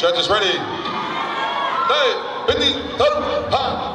Judges ready. Hey, 50, 30, high.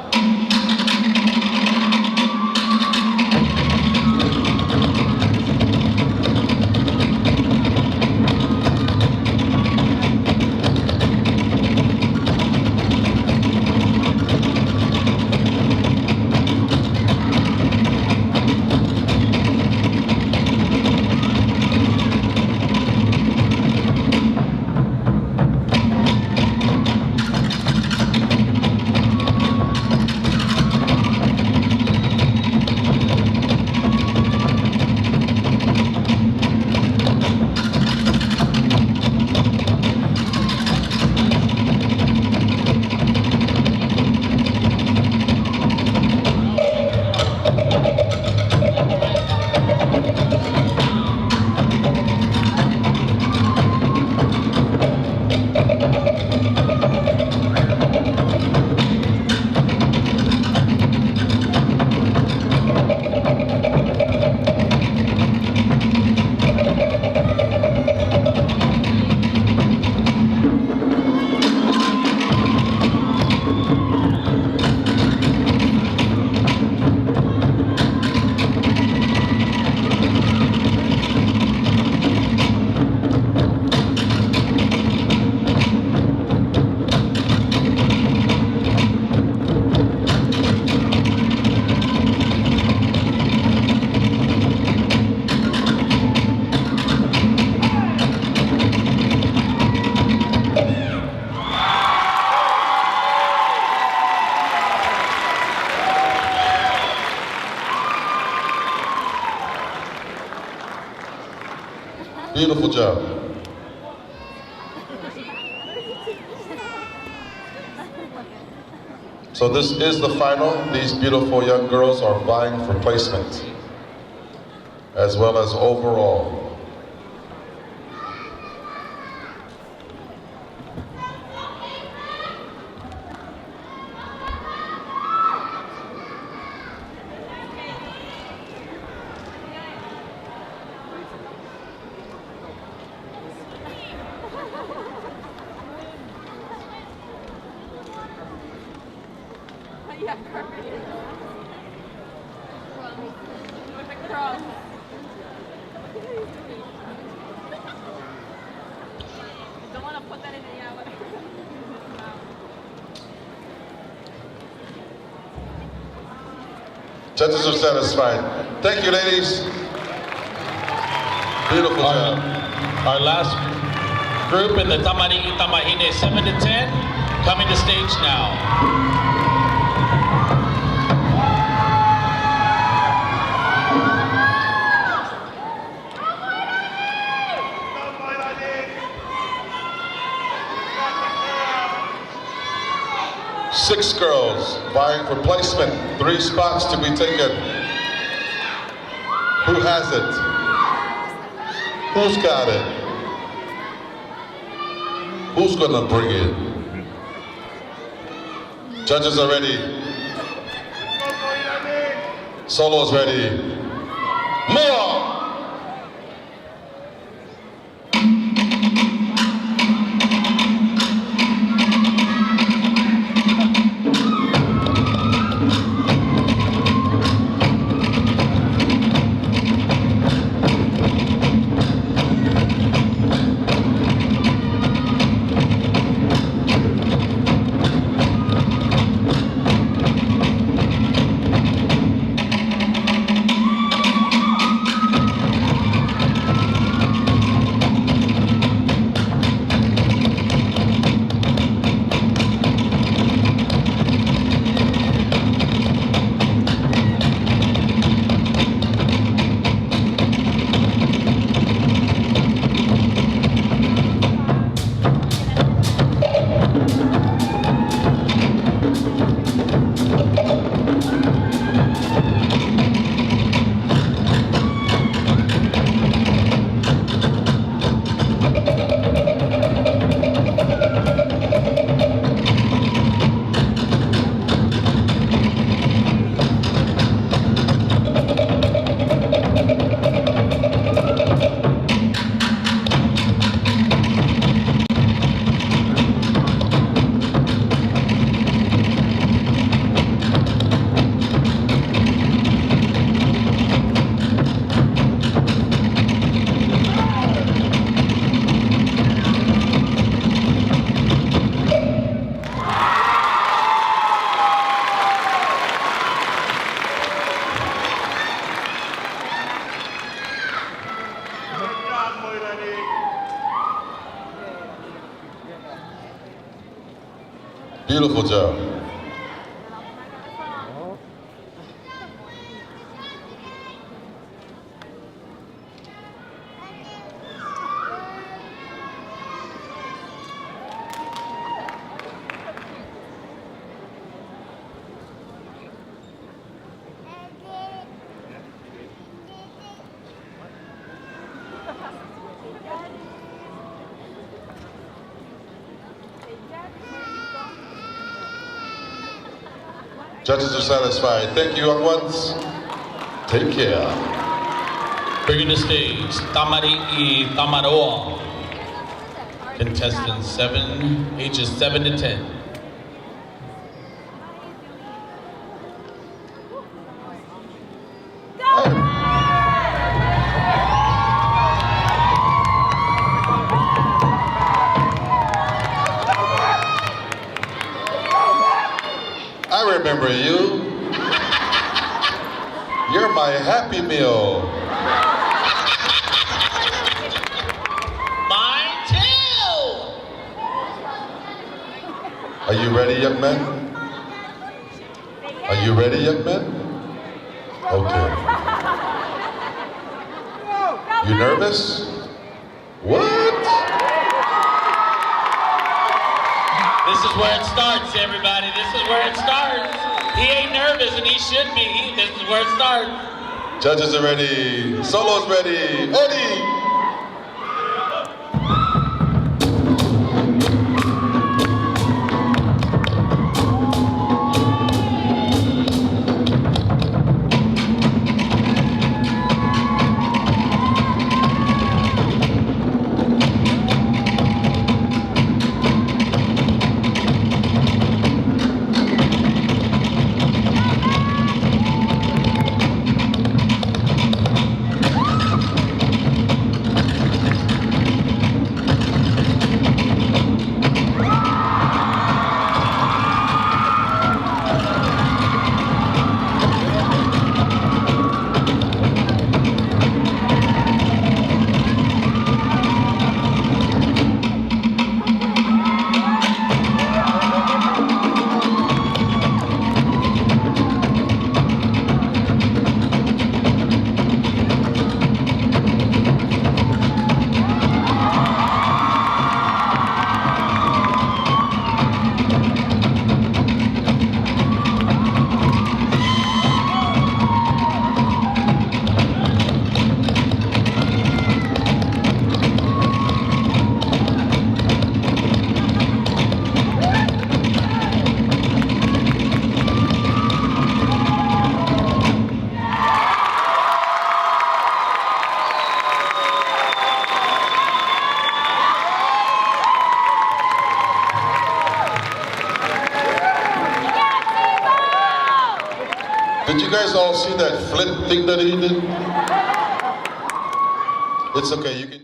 Beautiful job. So this is the final. These beautiful young girls are vying for placement, as well as overall. Don't want to put that in the Judges are satisfied. Thank you, ladies. Beautiful job. Our last group in the Tamari'i Tamahine 7 to 10 coming to stage now. Six girls vying for placement. 3 spots to be taken. Who has it? Who's got it? Who's gonna bring it? Judges are ready. Solo's ready. More! Beautiful job. Judges are satisfied. Thank you, young ones. Take care. Bringing the stage, Tamari y Tamaroa. Contestants ages 7 to 10. I remember you. You're my Happy Meal. Mine too. Are you ready, young men? Are you ready, young men? Okay. You nervous? What? This is where it starts, everybody. This is where it starts. He ain't nervous, and he should be. This is where it starts. Judges are ready. Solo's ready. Eddie! Did you guys all see that flip thing that he did? It's okay, you can do it.